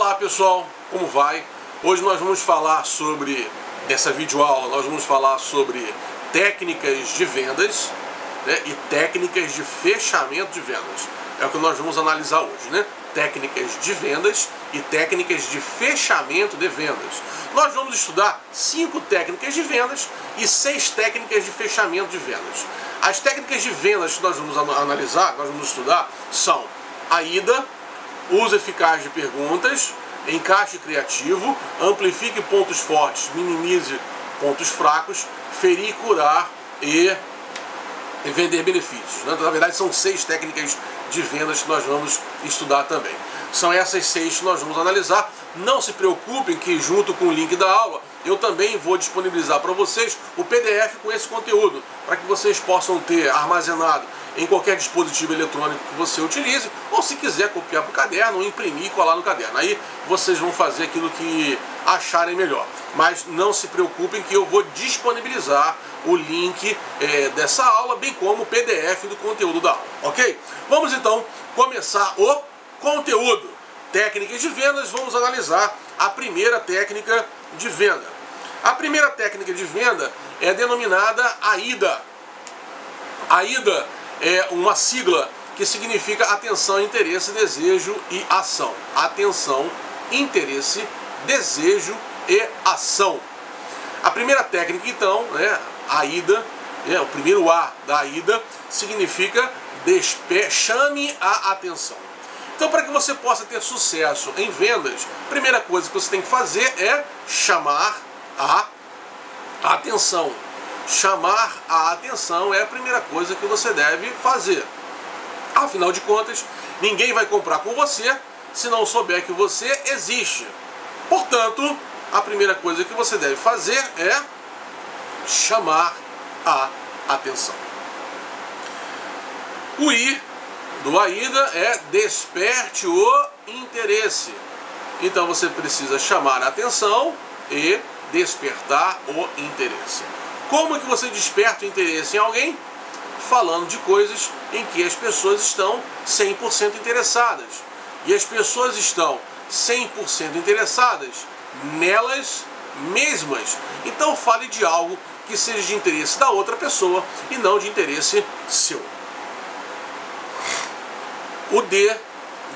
Olá pessoal, como vai? Hoje nós vamos falar sobre, nessa videoaula, nós vamos falar sobre técnicas de vendas, né, e técnicas de fechamento de vendas. É o que nós vamos analisar hoje, né? Técnicas de vendas e técnicas de fechamento de vendas. Nós vamos estudar 5 técnicas de vendas e 6 técnicas de fechamento de vendas. As técnicas de vendas que nós vamos analisar, nós vamos estudar, são a ida, uso eficaz de perguntas, encaixe criativo, amplifique pontos fortes, minimize pontos fracos, ferir, curar e vender benefícios. Na verdade, são 6 técnicas de vendas que nós vamos estudar também. São essas 6 que nós vamos analisar. Não se preocupem que junto com o link da aula eu também vou disponibilizar para vocês o PDF com esse conteúdo, para que vocês possam ter armazenado em qualquer dispositivo eletrônico que você utilize, ou se quiser copiar para o caderno, ou imprimir e colar no caderno. Aí vocês vão fazer aquilo que acharem melhor. Mas não se preocupem que eu vou disponibilizar o link dessa aula, bem como o PDF do conteúdo da aula, ok? Vamos então começar o conteúdo. Técnicas de vendas, vamos analisar a primeira técnica de venda. A primeira técnica de venda é denominada AIDA. AIDA é uma sigla que significa atenção, interesse, desejo e ação. Atenção, interesse, desejo e ação. A primeira técnica, então, né, AIDA, o primeiro A da AIDA, significa chame a atenção. Então, para que você possa ter sucesso em vendas, a primeira coisa que você tem que fazer é chamar a atenção. Chamar a atenção é a primeira coisa que você deve fazer. Afinal de contas, ninguém vai comprar com você se não souber que você existe. Portanto, a primeira coisa que você deve fazer é chamar a atenção. O I do AIDA é desperte o interesse. Então você precisa chamar a atenção e despertar o interesse. Como é que você desperta o interesse em alguém? Falando de coisas em que as pessoas estão 100% interessadas. E as pessoas estão 100% interessadas nelas mesmas. Então fale de algo que seja de interesse da outra pessoa e não de interesse seu. O D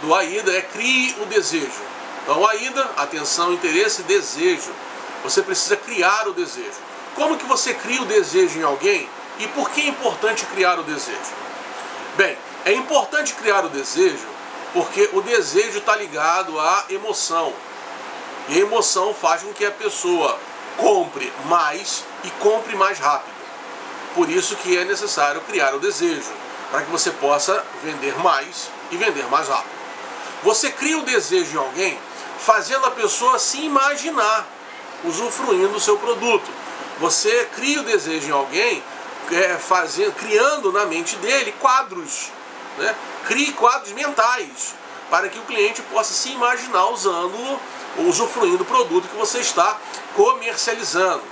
do AIDA é crie o desejo. Então AIDA, atenção, interesse, desejo. Você precisa criar o desejo. Como que você cria o desejo em alguém e por que é importante criar o desejo? Bem, é importante criar o desejo porque o desejo está ligado à emoção. E a emoção faz com que a pessoa compre mais e compre mais rápido. Por isso que é necessário criar o desejo, para que você possa vender mais e vender mais rápido. Você cria o desejo em alguém fazendo a pessoa se imaginar usufruindo do seu produto. Você cria o desejo em alguém criando na mente dele quadros, né? Crie quadros mentais para que o cliente possa se imaginar usufruindo do produto que você está comercializando.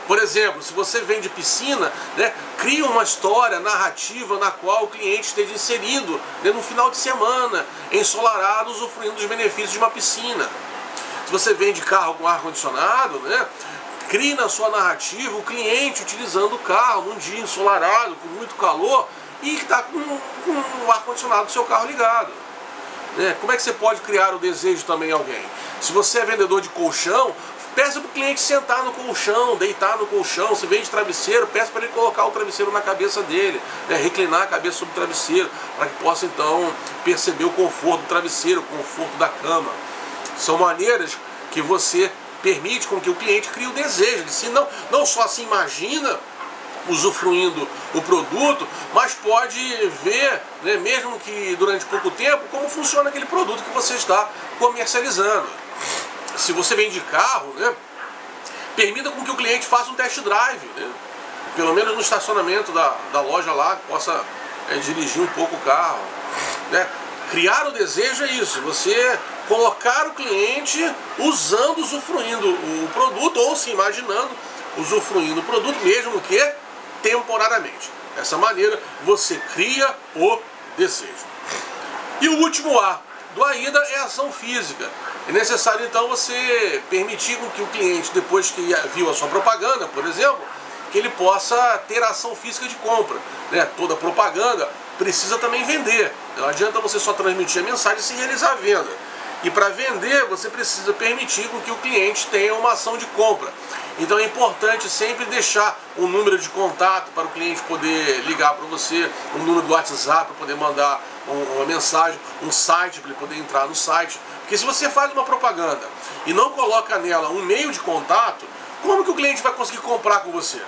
Por exemplo, se você vende piscina, né, crie uma história narrativa na qual o cliente esteja inserido, né, no final de semana, ensolarado, usufruindo dos benefícios de uma piscina. Se você vende carro com ar-condicionado, né, crie na sua narrativa o cliente utilizando o carro num dia ensolarado, com muito calor, e que está com o ar-condicionado do seu carro ligado. Como é que você pode criar o desejo também em alguém? Se você é vendedor de colchão, peça para o cliente sentar no colchão, deitar no colchão. Se vende travesseiro, peça para ele colocar o travesseiro na cabeça dele, né? Reclinar a cabeça sobre o travesseiro, para que possa então perceber o conforto do travesseiro, o conforto da cama. São maneiras que você permite com que o cliente crie o desejo. Ele não só se imagina usufruindo o produto, mas pode ver, né, mesmo que durante pouco tempo, como funciona aquele produto que você está comercializando. Se você vende carro, né, permita com que o cliente faça um test drive, né, pelo menos no estacionamento da loja lá, que possa dirigir um pouco o carro, né. Criar o desejo é isso, você colocar o cliente usufruindo o produto ou se imaginando usufruindo o produto, mesmo que temporariamente. Dessa maneira você cria o desejo. E o último A do AIDA é ação física. É necessário então você permitir que o cliente, depois que viu a sua propaganda, por exemplo, que ele possa ter a ação física de compra, né? Toda propaganda precisa também vender. Não adianta você só transmitir a mensagem sem realizar a venda. E para vender, você precisa permitir que o cliente tenha uma ação de compra. Então é importante sempre deixar um número de contato para o cliente poder ligar para você, um número do WhatsApp para poder mandar uma mensagem, um site para ele poder entrar no site. Porque se você faz uma propaganda e não coloca nela um meio de contato, como que o cliente vai conseguir comprar com você?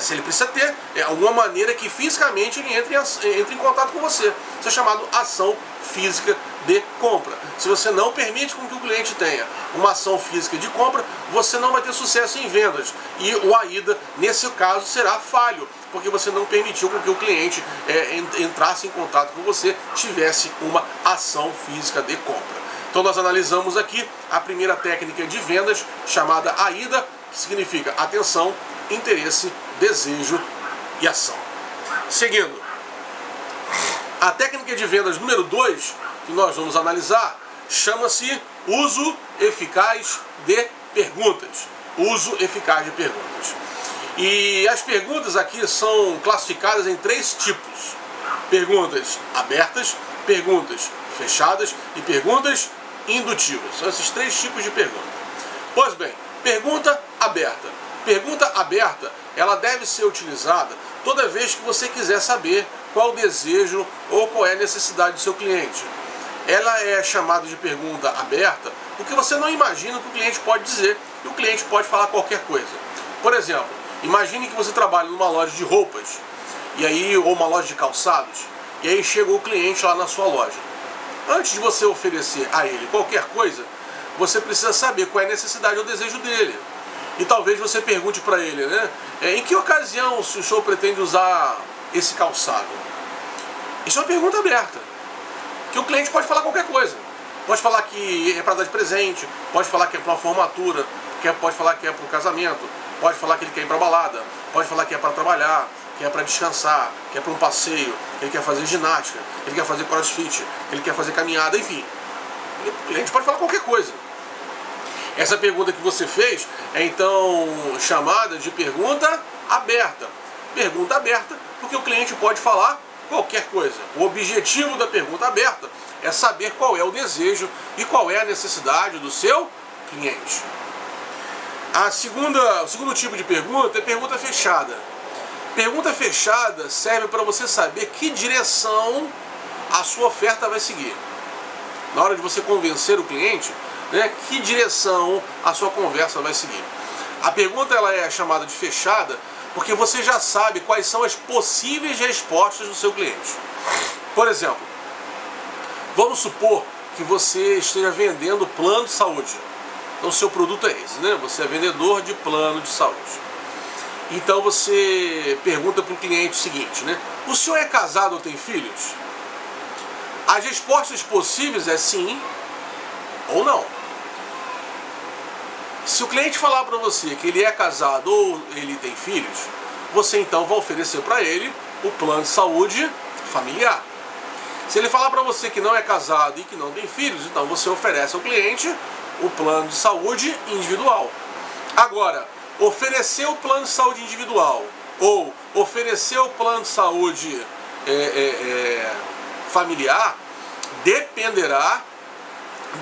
Se ele precisa ter alguma maneira que fisicamente ele entre em contato com você. Isso é chamado ação física de compra. Se você não permite com que o cliente tenha uma ação física de compra, você não vai ter sucesso em vendas. E o AIDA, nesse caso, será falho, porque você não permitiu com que o cliente entrasse em contato com você, tivesse uma ação física de compra. Então nós analisamos aqui a primeira técnica de vendas, chamada AIDA, que significa atenção, interesse, desejo e ação. Seguindo, a técnica de vendas número 2, que nós vamos analisar, chama-se uso eficaz de perguntas. Uso eficaz de perguntas. E as perguntas aqui são classificadas em 3 tipos. Perguntas abertas, perguntas fechadas e perguntas indutivas. São esses 3 tipos de pergunta. Pois bem, pergunta aberta. Pergunta aberta, ela deve ser utilizada toda vez que você quiser saber qual o desejo ou qual é a necessidade do seu cliente. Ela é chamada de pergunta aberta porque você não imagina o que o cliente pode dizer e o cliente pode falar qualquer coisa. Por exemplo, imagine que você trabalha numa loja de roupas ou uma loja de calçados e aí chegou o cliente lá na sua loja. Antes de você oferecer a ele qualquer coisa, você precisa saber qual é a necessidade ou desejo dele. E talvez você pergunte para ele, né? Em que ocasião o senhor pretende usar esse calçado? Isso é uma pergunta aberta. Que o cliente pode falar qualquer coisa. Pode falar que é para dar de presente, pode falar que é para uma formatura, pode falar que é para o casamento, pode falar que ele quer ir para balada, pode falar que é para trabalhar, que é para descansar, que é para um passeio, que ele quer fazer ginástica, que ele quer fazer crossfit, que ele quer fazer caminhada, enfim. O cliente pode falar qualquer coisa. Essa pergunta que você fez é então chamada de pergunta aberta. Pergunta aberta porque o cliente pode falar qualquer coisa. O objetivo da pergunta aberta é saber qual é o desejo e qual é a necessidade do seu cliente. O segundo tipo de pergunta é pergunta fechada. Pergunta fechada serve para você saber que direção a sua oferta vai seguir. Na hora de você convencer o cliente, né, que direção a sua conversa vai seguir. A pergunta ela é chamada de fechada porque você já sabe quais são as possíveis respostas do seu cliente. Por exemplo, vamos supor que você esteja vendendo plano de saúde. Então o seu produto é esse, né? Você é vendedor de plano de saúde. Então você pergunta para o cliente o seguinte, né? O senhor é casado ou tem filhos? As respostas possíveis é sim ou não. Se o cliente falar para você que ele é casado ou ele tem filhos, você então vai oferecer para ele o plano de saúde familiar. Se ele falar para você que não é casado e que não tem filhos, então você oferece ao cliente o plano de saúde individual. Agora, oferecer o plano de saúde individual ou oferecer o plano de saúde familiar dependerá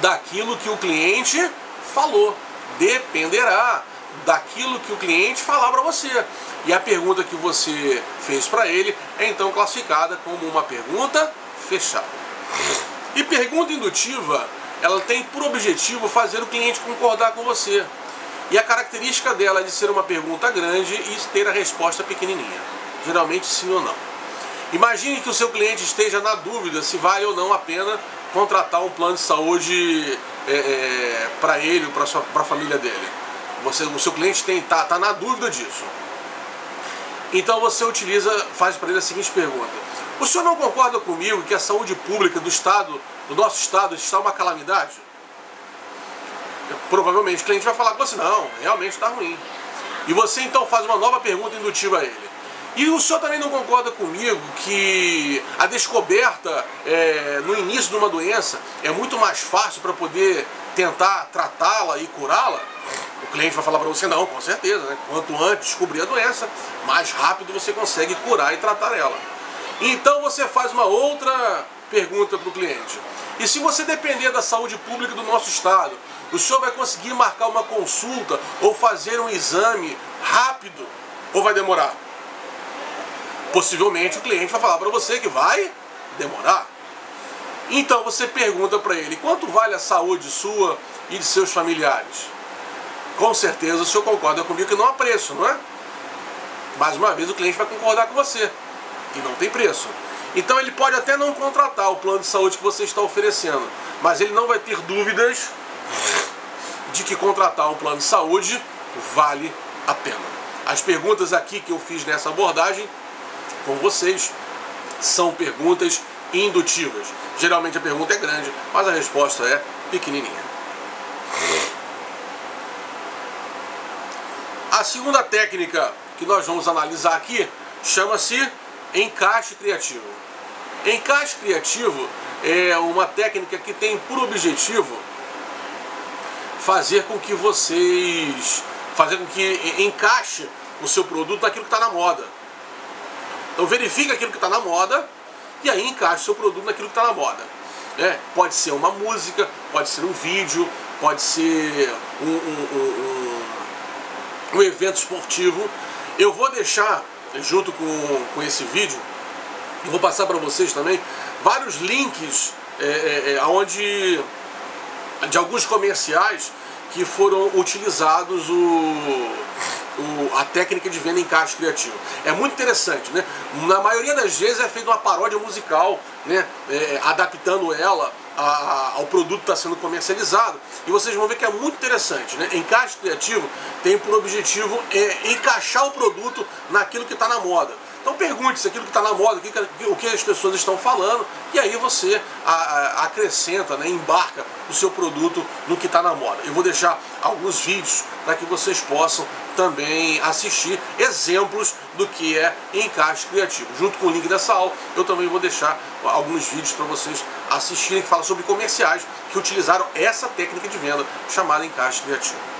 daquilo que o cliente falou. Dependerá daquilo que o cliente falar para você. E a pergunta que você fez para ele é então classificada como uma pergunta fechada. E pergunta indutiva, ela tem por objetivo fazer o cliente concordar com você. E a característica dela é de ser uma pergunta grande e ter a resposta pequenininha. Geralmente sim ou não. Imagine que o seu cliente esteja na dúvida se vale ou não a pena contratar um plano de saúde para ele ou para a família dele. O seu cliente está na dúvida disso. Então você faz para ele a seguinte pergunta: o senhor não concorda comigo que a saúde pública do nosso estado está uma calamidade? Provavelmente o cliente vai falar com você: não, realmente está ruim. E você então faz uma nova pergunta indutiva a ele: E o senhor também não concorda comigo que a descoberta no início de uma doença é muito mais fácil para poder tentar tratá-la e curá-la? O cliente vai falar para você, não, com certeza, né? Quanto antes descobrir a doença, mais rápido você consegue curar e tratar ela. Então você faz uma outra pergunta para o cliente. E se você depender da saúde pública do nosso estado, o senhor vai conseguir marcar uma consulta ou fazer um exame rápido ou vai demorar? Possivelmente o cliente vai falar para você que vai demorar. Então você pergunta para ele, quanto vale a saúde sua e de seus familiares? Com certeza o senhor concorda comigo que não há preço, não é? Mais uma vez o cliente vai concordar com você, que não tem preço. Então ele pode até não contratar o plano de saúde que você está oferecendo, mas ele não vai ter dúvidas de que contratar um plano de saúde vale a pena. As perguntas aqui que eu fiz nessa abordagem com vocês são perguntas indutivas. Geralmente a pergunta é grande, mas a resposta é pequenininha. A segunda técnica que nós vamos analisar aqui chama-se encaixe criativo. Encaixe criativo é uma técnica que tem por objetivo fazer com que encaixe o seu produto naquilo que está na moda. Então verifica aquilo que está na moda e aí encaixe o seu produto naquilo que está na moda. Pode ser uma música, pode ser um vídeo, pode ser um evento esportivo. Eu vou deixar, junto com esse vídeo, eu vou passar para vocês também vários links de alguns comerciais que foram utilizados a técnica de venda encaixe criativo. É muito interessante, né? Na maioria das vezes é feita uma paródia musical, né? Adaptando ela ao produto que está sendo comercializado. E vocês vão ver que é muito interessante, né? Encaixe criativo tem por objetivo encaixar o produto naquilo que está na moda. Então pergunte se aquilo que está na moda, o que as pessoas estão falando, e aí você acrescenta, né, embarca o seu produto no que está na moda. Eu vou deixar alguns vídeos para que vocês possam também assistir exemplos do que é encaixe criativo. Junto com o link dessa aula, eu também vou deixar alguns vídeos para vocês assistirem que falam sobre comerciais que utilizaram essa técnica de venda chamada encaixe criativo.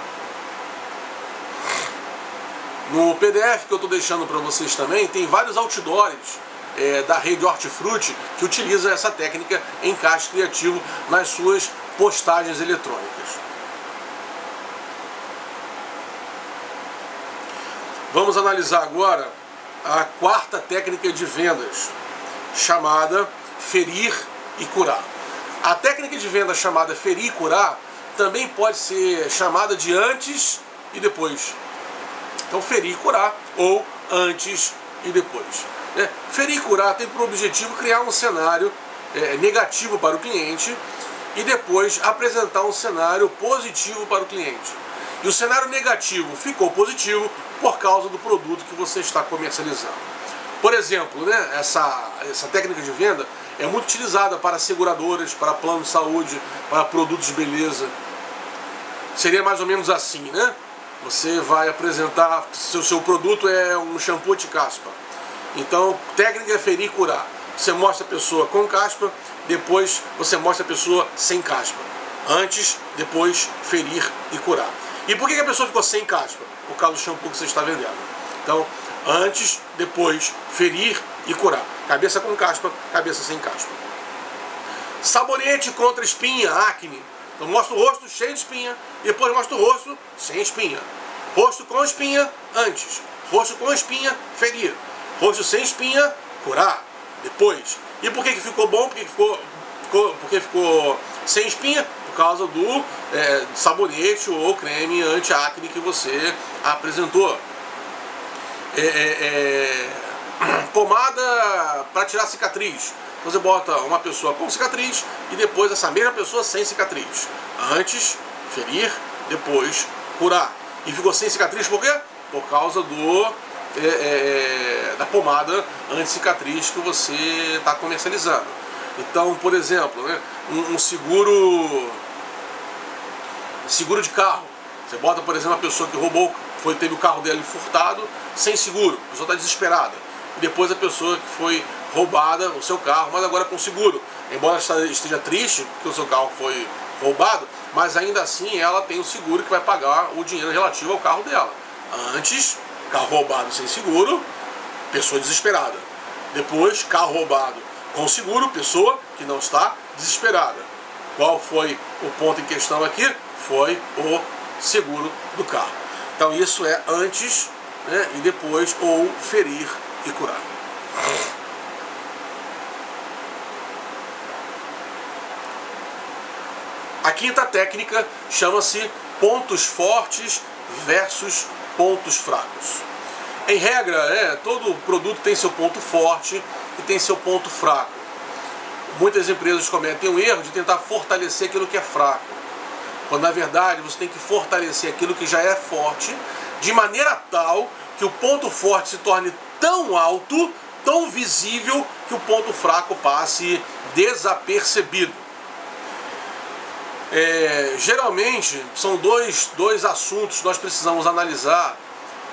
No PDF que eu estou deixando para vocês também, tem vários outdoors da rede Hortifruti que utiliza essa técnica encaixe criativo nas suas postagens eletrônicas. Vamos analisar agora a quarta técnica de vendas, chamada ferir e curar. A técnica de venda chamada ferir e curar também pode ser chamada de antes e depois. Então, ferir e curar, ou antes e depois. Ferir e curar tem por objetivo criar um cenário negativo para o cliente e depois apresentar um cenário positivo para o cliente. E o cenário negativo ficou positivo por causa do produto que você está comercializando. Por exemplo, né, essa técnica de venda é muito utilizada para seguradoras, para plano de saúde, para produtos de beleza. Seria mais ou menos assim, né? Você vai apresentar, seu produto é um shampoo anti-caspa. Então, técnica é ferir e curar. Você mostra a pessoa com caspa, depois você mostra a pessoa sem caspa. Antes, depois, ferir e curar. E por que a pessoa ficou sem caspa? Por causa do shampoo que você está vendendo. Então, antes, depois, ferir e curar. Cabeça com caspa, cabeça sem caspa. Sabonete contra espinha, acne. Então mostra o rosto cheio de espinha, e depois mostra o rosto sem espinha. Rosto com espinha, antes. Rosto com espinha, ferir. Rosto sem espinha, curar. Depois. E por que ficou bom? Porque ficou sem espinha? Por causa do sabonete ou creme anti-acne que você apresentou. Pomada para tirar cicatriz. Você bota uma pessoa com cicatriz e depois essa mesma pessoa sem cicatriz. Antes, ferir, depois, curar. E ficou sem cicatriz por quê? Por causa da pomada anti-cicatriz que você está comercializando. Então, por exemplo, né, um seguro de carro. Você bota, por exemplo, uma pessoa que teve o carro dele furtado sem seguro. A pessoa está desesperada. e depois a pessoa que foi roubada o seu carro, mas agora com seguro. Embora esteja triste porque o seu carro foi roubado, mas ainda assim ela tem o seguro que vai pagar o dinheiro relativo ao carro dela. Antes, carro roubado sem seguro, pessoa desesperada. Depois, carro roubado com seguro, pessoa que não está desesperada. Qual foi o ponto em questão aqui? Foi o seguro do carro. Então isso é antes, né, e depois, ou ferir e curar. A quinta técnica chama-se pontos fortes versus pontos fracos. Em regra, todo produto tem seu ponto forte e tem seu ponto fraco. Muitas empresas cometem o erro de tentar fortalecer aquilo que é fraco, quando na verdade você tem que fortalecer aquilo que já é forte, de maneira tal que o ponto forte se torne tão alto, tão visível, que o ponto fraco passe desapercebido. Geralmente são dois assuntos que nós precisamos analisar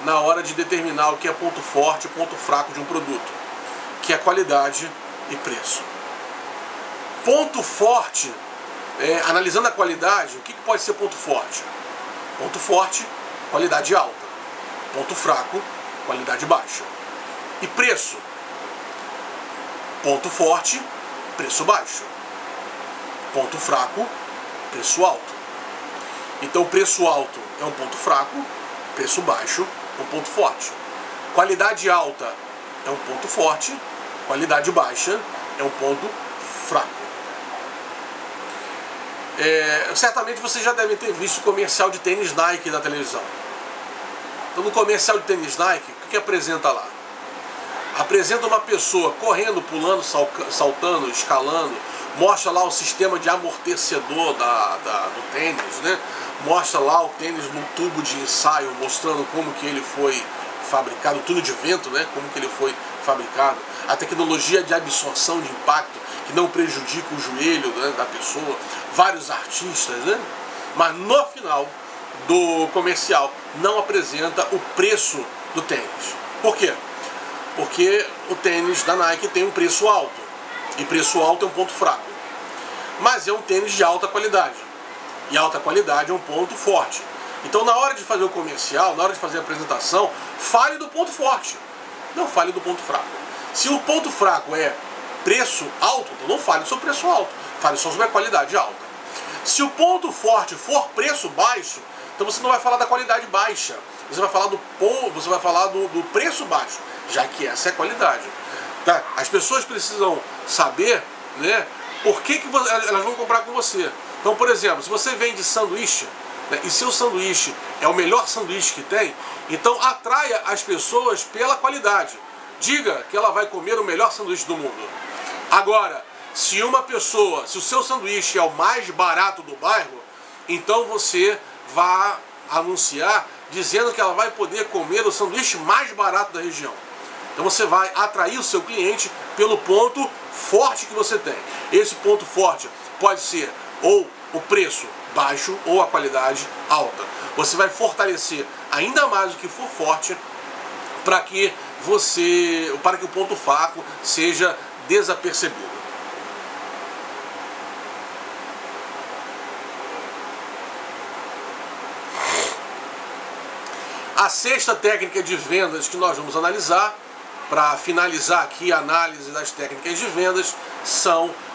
na hora de determinar o que é ponto forte e ponto fraco de um produto, que é qualidade e preço. Ponto forte, analisando a qualidade, o que pode ser ponto forte? Ponto forte, qualidade alta. Ponto fraco, qualidade baixa. E preço? Ponto forte, preço baixo. Ponto fraco, preço alto. Então preço alto é um ponto fraco, preço baixo é um ponto forte. Qualidade alta é um ponto forte, qualidade baixa é um ponto fraco. Certamente vocês já devem ter visto o comercial de tênis Nike na televisão. Então no comercial de tênis Nike, o que apresenta lá? Apresenta uma pessoa correndo, pulando, saltando, escalando, mostra lá o sistema de amortecedor do tênis, né? Mostra lá o tênis num tubo de ensaio, mostrando como que ele foi fabricado, tudo de vento, né? Como que ele foi fabricado, a tecnologia de absorção de impacto, que não prejudica o joelho, né, da pessoa, vários artistas, né? Mas no final do comercial não apresenta o preço do tênis. Por quê? Porque o tênis da Nike tem um preço alto, e preço alto é um ponto fraco. Mas é um tênis de alta qualidade, e alta qualidade é um ponto forte. Então na hora de fazer o comercial, na hora de fazer a apresentação, fale do ponto forte, não fale do ponto fraco. Se o ponto fraco é preço alto, então não fale sobre preço alto, fale só sobre a qualidade alta. Se o ponto forte for preço baixo, então você não vai falar da qualidade baixa, você vai falar do preço baixo, já que essa é a qualidade. Tá? As pessoas precisam saber, né, por que elas vão comprar com você. Então, por exemplo, se você vende sanduíche, né, e seu sanduíche é o melhor sanduíche que tem, então atraia as pessoas pela qualidade. Diga que ela vai comer o melhor sanduíche do mundo. Agora, se o seu sanduíche é o mais barato do bairro, então você vai anunciar dizendo que ela vai poder comer o sanduíche mais barato da região. Então você vai atrair o seu cliente pelo ponto forte que você tem. Esse ponto forte pode ser ou o preço baixo ou a qualidade alta. Você vai fortalecer ainda mais o que for forte para que o ponto fraco seja desapercebido. A sexta técnica de vendas que nós vamos analisar, para finalizar aqui a análise das técnicas de vendas,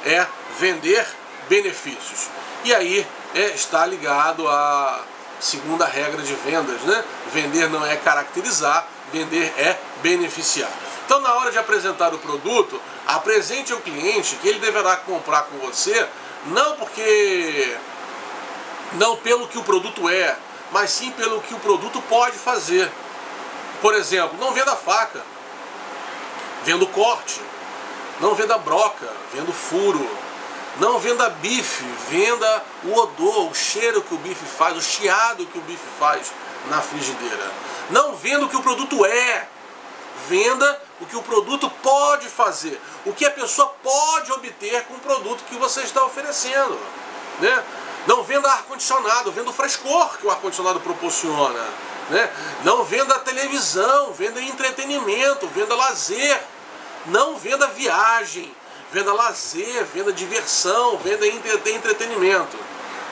é vender benefícios. E aí está ligado à segunda regra de vendas, né? Vender não é caracterizar, vender é beneficiar. Então, na hora de apresentar o produto, apresente ao cliente que ele deverá comprar com você, não pelo que o produto é, mas sim pelo que o produto pode fazer. Por exemplo, não venda faca, venda o corte. Não venda broca, venda o furo. Não venda bife, venda o odor, o cheiro que o bife faz, o chiado que o bife faz na frigideira. Não venda o que o produto é, venda o que o produto pode fazer, o que a pessoa pode obter com o produto que você está oferecendo, né? Não venda ar-condicionado, venda o frescor que o ar-condicionado proporciona, né? Não venda televisão, venda entretenimento, venda lazer. Não venda viagem, venda lazer, venda diversão, venda entretenimento,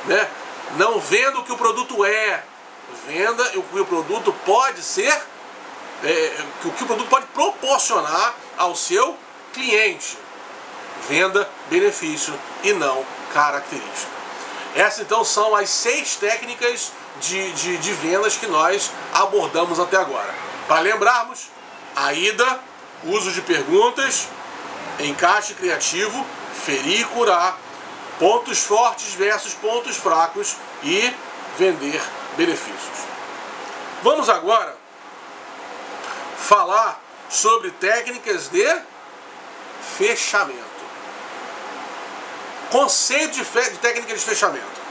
né? Não venda o que o produto é, venda o que o produto pode ser, o que o produto pode proporcionar ao seu cliente. Venda benefício e não característica. Essas então são as 6 técnicas de vendas que nós abordamos até agora. Para lembrarmos, AIDA, uso de perguntas, encaixe criativo, ferir e curar, pontos fortes versus pontos fracos e vender benefícios. Vamos agora falar sobre técnicas de fechamento. Conceito de técnica de fechamento.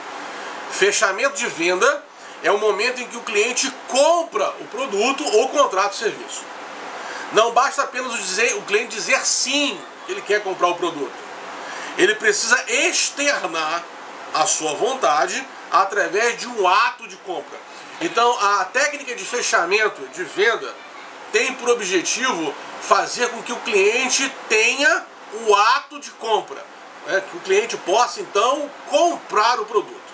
Fechamento de venda é o momento em que o cliente compra o produto ou contrata o serviço. Não basta apenas o cliente dizer sim, que ele quer comprar o produto. Ele precisa externar a sua vontade através de um ato de compra. Então, a técnica de fechamento de venda tem por objetivo fazer com que o cliente tenha o ato de compra, né? Que o cliente possa, então, comprar o produto.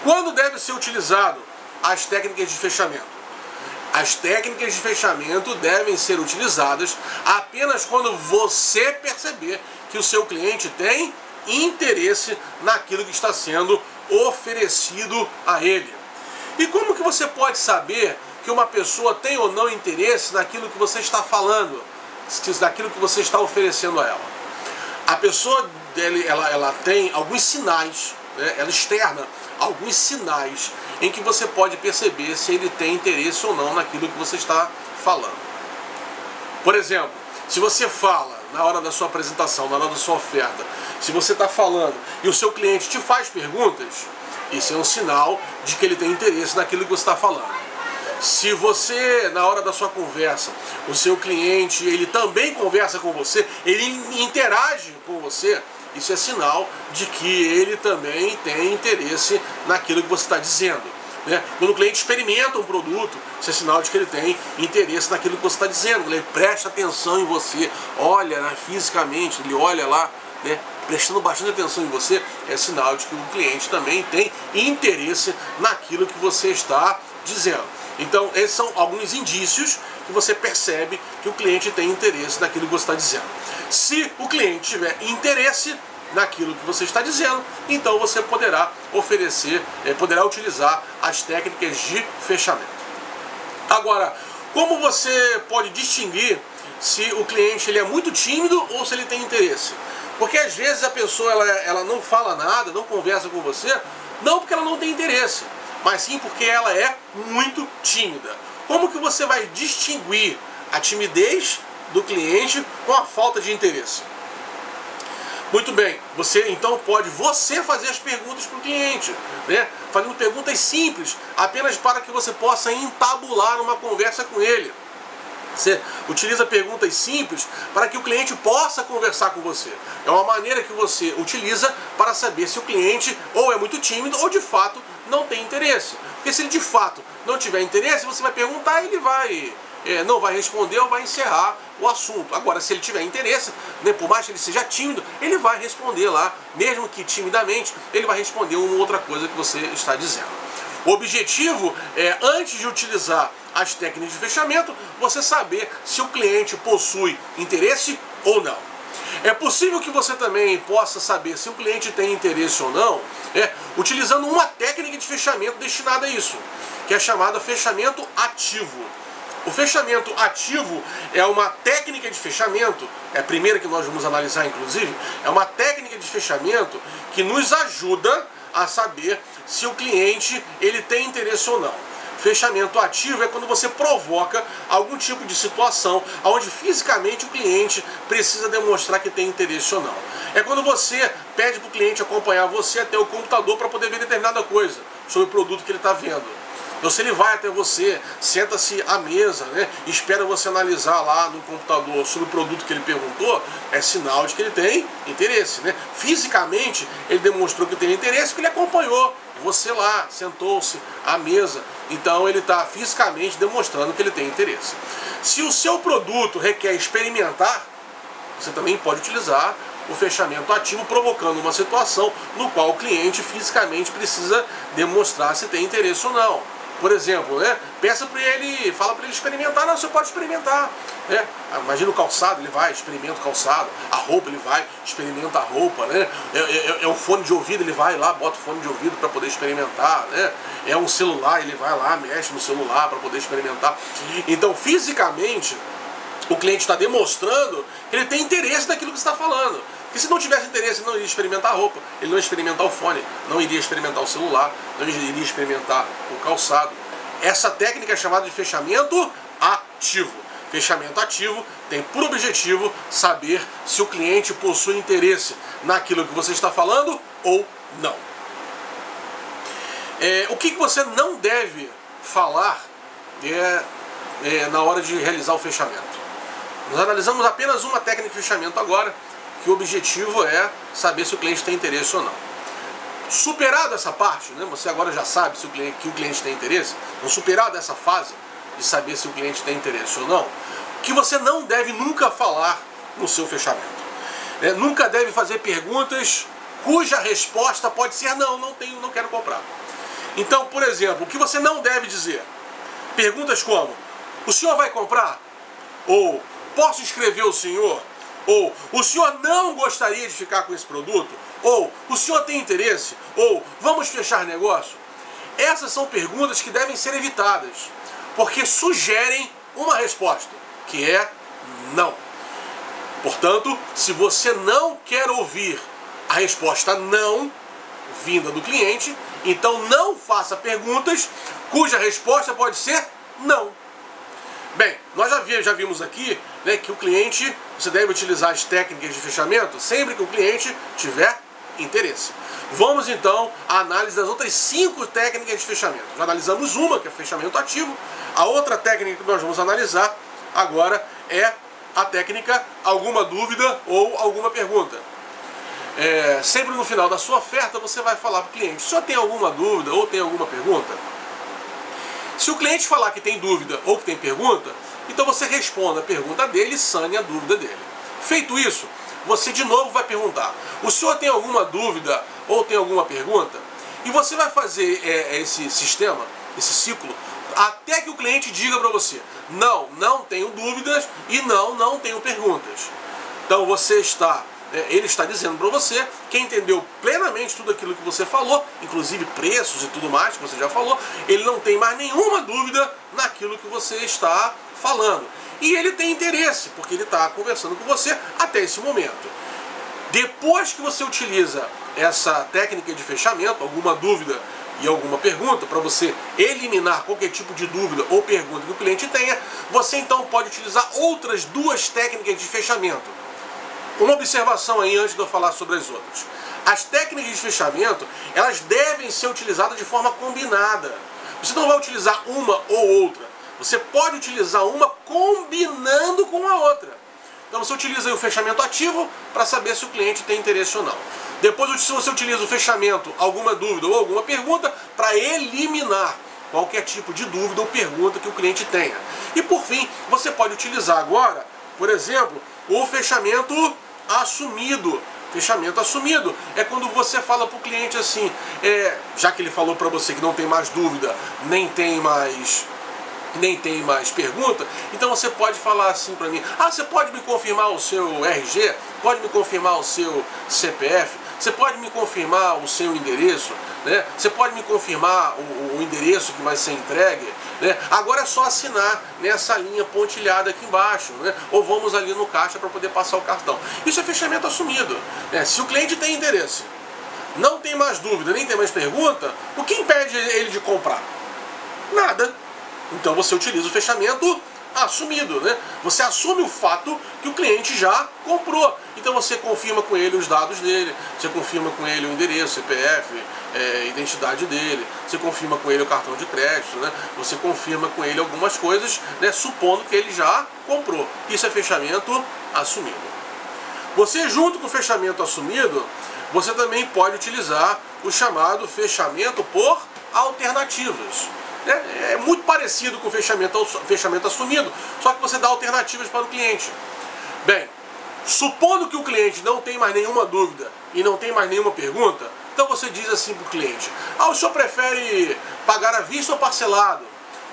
Quando deve ser utilizado as técnicas de fechamento? As técnicas de fechamento devem ser utilizadas apenas quando você perceber que o seu cliente tem interesse naquilo que está sendo oferecido a ele. E como que você pode saber que uma pessoa tem ou não interesse naquilo que você está falando, naquilo que você está oferecendo a ela? A pessoa ela tem alguns sinais, né? Ela externa alguns sinais em que você pode perceber se ele tem interesse ou não naquilo que você está falando. Por exemplo, se você fala na hora da sua apresentação, na hora da sua oferta, se você está falando e o seu cliente te faz perguntas, isso é um sinal de que ele tem interesse naquilo que você está falando. Se você, na hora da sua conversa, o seu cliente, ele também conversa com você, ele interage com você, isso é sinal de que ele também tem interesse naquilo que você está dizendo, né? Quando o cliente experimenta um produto, isso é sinal de que ele tem interesse naquilo que você está dizendo, ele presta atenção em você, olha, né, fisicamente, ele olha lá, né, prestando bastante atenção em você, é sinal de que o cliente também tem interesse naquilo que você está dizendo. Então, esses são alguns indícios que você percebe que o cliente tem interesse naquilo que você está dizendo. Se o cliente tiver interesse naquilo que você está dizendo, então você poderá poderá utilizar as técnicas de fechamento. Agora, como você pode distinguir se o cliente ele é muito tímido ou se ele tem interesse? Porque às vezes a pessoa ela não fala nada, não conversa com você, não porque ela não tem interesse, mas sim porque ela é muito tímida. Como que você vai distinguir a timidez do cliente com a falta de interesse? Muito bem, você então pode fazer as perguntas para o cliente, né? Fazendo perguntas simples, apenas para que você possa entabular uma conversa com ele. Você utiliza perguntas simples para que o cliente possa conversar com você. É uma maneira que você utiliza para saber se o cliente ou é muito tímido ou de fato não tem interesse. Porque se ele de fato não tiver interesse, você vai perguntar e ele não vai responder ou vai encerrar o assunto. Agora, se ele tiver interesse, né, por mais que ele seja tímido, ele vai responder lá, mesmo que timidamente, ele vai responder uma outra coisa que você está dizendo. O objetivo é, antes de utilizar as técnicas de fechamento, você saber se o cliente possui interesse ou não. É possível que você também possa saber se o cliente tem interesse ou não, utilizando uma técnica de fechamento destinada a isso, que é chamada fechamento ativo. O fechamento ativo é uma técnica de fechamento, é a primeira que nós vamos analisar inclusive, é uma técnica de fechamento que nos ajuda a saber se o cliente ele tem interesse ou não. Fechamento ativo é quando você provoca algum tipo de situação onde fisicamente o cliente precisa demonstrar que tem interesse ou não. É quando você pede para o cliente acompanhar você até o computador para poder ver determinada coisa sobre o produto que ele está vendo. Então se ele vai até você, senta-se à mesa, né, espera você analisar lá no computador sobre o produto que ele perguntou, é sinal de que ele tem interesse, né? Fisicamente ele demonstrou que tem interesse porque ele acompanhou você lá, sentou-se à mesa. Então ele está fisicamente demonstrando que ele tem interesse. Se o seu produto requer experimentar, você também pode utilizar o fechamento ativo, provocando uma situação no qual o cliente fisicamente precisa demonstrar se tem interesse ou não. Por exemplo, né, peça para ele, fala para ele experimentar. Não, você pode experimentar, né? Imagina o calçado, ele vai, experimenta o calçado. A roupa, ele vai, experimenta a roupa, né? É um fone de ouvido, ele vai lá, bota o fone de ouvido para poder experimentar, né? É um celular, ele vai lá, mexe no celular para poder experimentar. Então, fisicamente, o cliente está demonstrando que ele tem interesse naquilo que você está falando. Porque se não tivesse interesse, ele não iria experimentar a roupa, ele não ia experimentar o fone, não iria experimentar o celular, não iria experimentar o calçado. Essa técnica é chamada de fechamento ativo. Fechamento ativo tem por objetivo saber se o cliente possui interesse naquilo que você está falando ou não. O que você não deve falar na hora de realizar o fechamento? Nós analisamos apenas uma técnica de fechamento agora, que o objetivo é saber se o cliente tem interesse ou não. Superado essa parte, né, você agora já sabe se que o cliente tem interesse, então superado essa fase de saber se o cliente tem interesse ou não, o que você não deve nunca falar no seu fechamento. Nunca deve fazer perguntas cuja resposta pode ser não tenho, não quero comprar. Então, por exemplo, o que você não deve dizer? Perguntas como: o senhor vai comprar? Ou posso inscrever o senhor? Ou o senhor não gostaria de ficar com esse produto? Ou o senhor tem interesse? Ou vamos fechar negócio? Essas são perguntas que devem ser evitadas, porque sugerem uma resposta, que é não. Portanto, se você não quer ouvir a resposta não vinda do cliente, então não faça perguntas cuja resposta pode ser não. Bem, nós já vimos aqui, né, que o cliente, você deve utilizar as técnicas de fechamento sempre que o cliente tiver interesse. Vamos então à análise das outras 5 técnicas de fechamento. Já analisamos uma, que é o fechamento ativo. A outra técnica que nós vamos analisar agora é a técnica alguma dúvida ou alguma pergunta. Sempre no final da sua oferta você vai falar para o cliente: o senhor tem alguma dúvida ou tem alguma pergunta? Se o cliente falar que tem dúvida ou que tem pergunta, então você responda a pergunta dele e sane a dúvida dele. Feito isso, você de novo vai perguntar: o senhor tem alguma dúvida ou tem alguma pergunta? E você vai fazer esse sistema, esse ciclo, até que o cliente diga para você: não tenho dúvidas e não tenho perguntas. Então ele está dizendo para você que entendeu plenamente tudo aquilo que você falou, inclusive preços e tudo mais que você já falou. Ele não tem mais nenhuma dúvida naquilo que você está falando. E ele tem interesse, porque ele está conversando com você até esse momento. Depois que você utiliza essa técnica de fechamento, alguma dúvida e alguma pergunta, para você eliminar qualquer tipo de dúvida ou pergunta que o cliente tenha, você então pode utilizar outras 2 técnicas de fechamento. Uma observação aí antes de eu falar sobre as outras. As técnicas de fechamento, elas devem ser utilizadas de forma combinada. Você não vai utilizar uma ou outra. Você pode utilizar uma combinando com a outra. Então você utiliza aí o fechamento ativo para saber se o cliente tem interesse ou não. Depois você utiliza o fechamento, alguma dúvida ou alguma pergunta, para eliminar qualquer tipo de dúvida ou pergunta que o cliente tenha. E por fim, você pode utilizar agora, por exemplo, o fechamento assumido. Fechamento assumido é quando você fala para o cliente assim, já que ele falou para você que não tem mais dúvida, nem tem mais pergunta, então você pode falar assim para mim: você pode me confirmar o seu RG? Pode me confirmar o seu CPF? Você pode me confirmar o seu endereço? Né? Você pode me confirmar o endereço que vai ser entregue? Né? Agora é só assinar nessa linha pontilhada aqui embaixo, né? Ou vamos ali no caixa para poder passar o cartão. Isso é fechamento assumido, né? Se o cliente tem interesse, não tem mais dúvida, nem tem mais pergunta, o que impede ele de comprar? Nada. Então você utiliza o fechamento assumido, né? Você assume o fato que o cliente já comprou. Então você confirma com ele os dados dele, você confirma com ele o endereço, CPF, identidade dele, você confirma com ele o cartão de crédito, né? Você confirma com ele algumas coisas, né? Supondo que ele já comprou. Isso é fechamento assumido. Você, junto com o fechamento assumido, você também pode utilizar o chamado fechamento por alternativas. É muito parecido com o fechamento assumido, só que você dá alternativas para o cliente. Bem, supondo que o cliente não tem mais nenhuma dúvida e não tem mais nenhuma pergunta, então você diz assim para o cliente: o senhor prefere pagar à vista ou parcelado?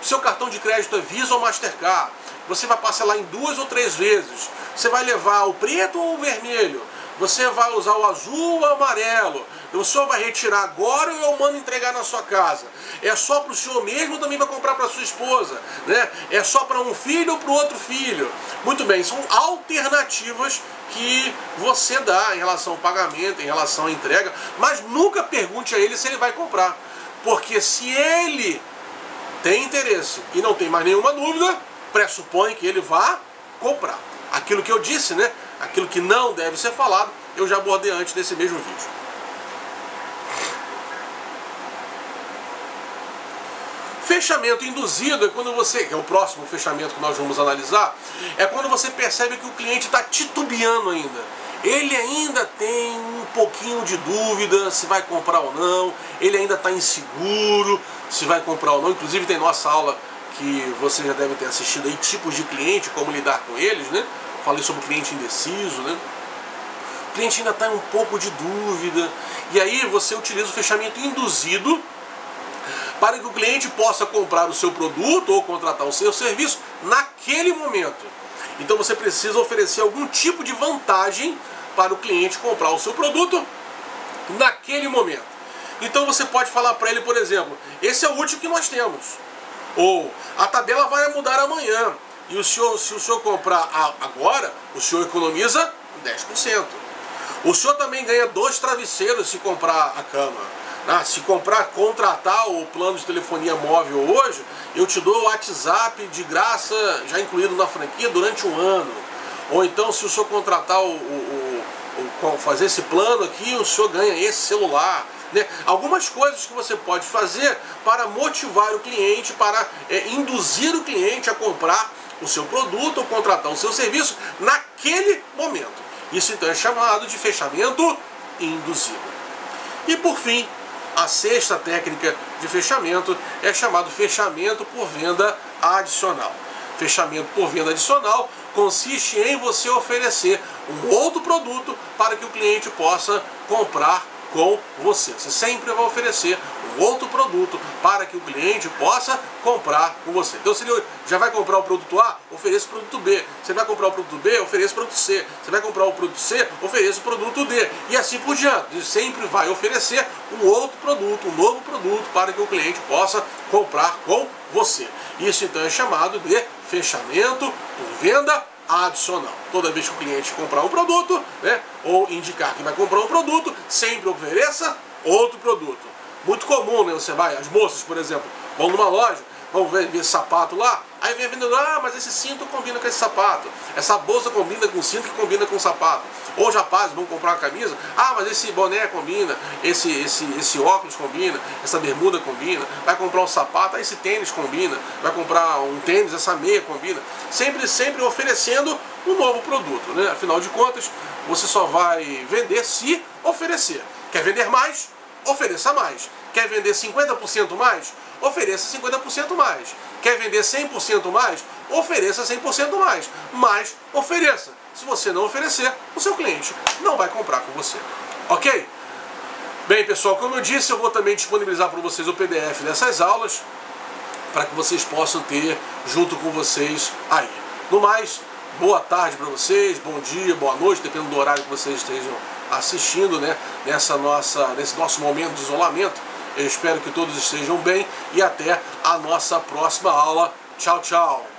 O seu cartão de crédito é Visa ou Mastercard? Você vai parcelar em 2 ou 3 vezes? Você vai levar o preto ou o vermelho? Você vai usar o azul ou o amarelo? O senhor vai retirar agora ou eu mando entregar na sua casa? É só para o senhor mesmo ou também vai comprar para sua esposa? Né? É só para um filho ou para o outro filho? Muito bem, são alternativas que você dá em relação ao pagamento, em relação à entrega, mas nunca pergunte a ele se ele vai comprar. Porque se ele tem interesse e não tem mais nenhuma dúvida, pressupõe que ele vá comprar. Aquilo que eu disse, né? Aquilo que não deve ser falado, eu já abordei antes nesse mesmo vídeo. Fechamento induzido é quando você, que é o próximo fechamento que nós vamos analisar, é quando você percebe que o cliente está titubeando ainda. Ele ainda tem um pouquinho de dúvida se vai comprar ou não, ele ainda está inseguro se vai comprar ou não. Inclusive tem nossa aula que você já deve ter assistido aí, tipos de cliente, como lidar com eles, né? Falei sobre o cliente indeciso, né? O cliente ainda está em um pouco de dúvida, e aí você utiliza o fechamento induzido para que o cliente possa comprar o seu produto ou contratar o seu serviço naquele momento. Então você precisa oferecer algum tipo de vantagem para o cliente comprar o seu produto naquele momento. Então você pode falar para ele, por exemplo: esse é o último que nós temos. Ou a tabela vai mudar amanhã. E se o senhor comprar agora, o senhor economiza 10%. O senhor também ganha 2 travesseiros se comprar a cama. Se contratar o plano de telefonia móvel hoje, eu te dou o WhatsApp de graça, já incluído na franquia, durante 1 ano. Ou então, se o senhor contratar fazer esse plano aqui, o senhor ganha esse celular. Né? Algumas coisas que você pode fazer para motivar o cliente, para induzir o cliente a comprar o seu produto ou contratar o seu serviço naquele momento. Isso então é chamado de fechamento induzido. E por fim, a sexta técnica de fechamento é chamado fechamento por venda adicional. Fechamento por venda adicional consiste em você oferecer um outro produto para que o cliente possa comprar com você. Você sempre vai oferecer um outro produto para que o cliente possa comprar com você. Então, se ele já vai comprar o produto A, ofereça o produto B. Você vai comprar o produto B, ofereça o produto C. Você vai comprar o produto C, ofereça o produto D. E assim por diante. Ele sempre vai oferecer um outro produto, um novo produto para que o cliente possa comprar com você. Isso então é chamado de fechamento por venda adicional. Toda vez que o cliente comprar um produto, né, ou indicar que vai comprar um produto, sempre ofereça outro produto. Muito comum, né? Você vai, as moças, por exemplo, vão numa loja, vão ver sapato lá, aí vem a vendedora: mas esse cinto combina com esse sapato, essa bolsa combina com o cinto que combina com o sapato. Ou os rapazes vão comprar uma camisa: mas esse boné combina, esse óculos combina, essa bermuda combina, vai comprar um sapato, esse tênis combina, vai comprar um tênis, essa meia combina. Sempre oferecendo um novo produto, né? Afinal de contas, você só vai vender se oferecer. Quer vender mais? Ofereça mais. Quer vender 50% mais? Ofereça 50% mais. Quer vender 100% mais? Ofereça 100% mais. Mas ofereça. Se você não oferecer, o seu cliente não vai comprar com você. Ok? Bem, pessoal, como eu disse, eu vou também disponibilizar para vocês o PDF dessas aulas para que vocês possam ter junto com vocês aí. No mais, boa tarde para vocês, bom dia, boa noite, dependendo do horário que vocês estejam assistindo, né, nesse nosso momento de isolamento. Eu espero que todos estejam bem e até a nossa próxima aula. Tchau, tchau!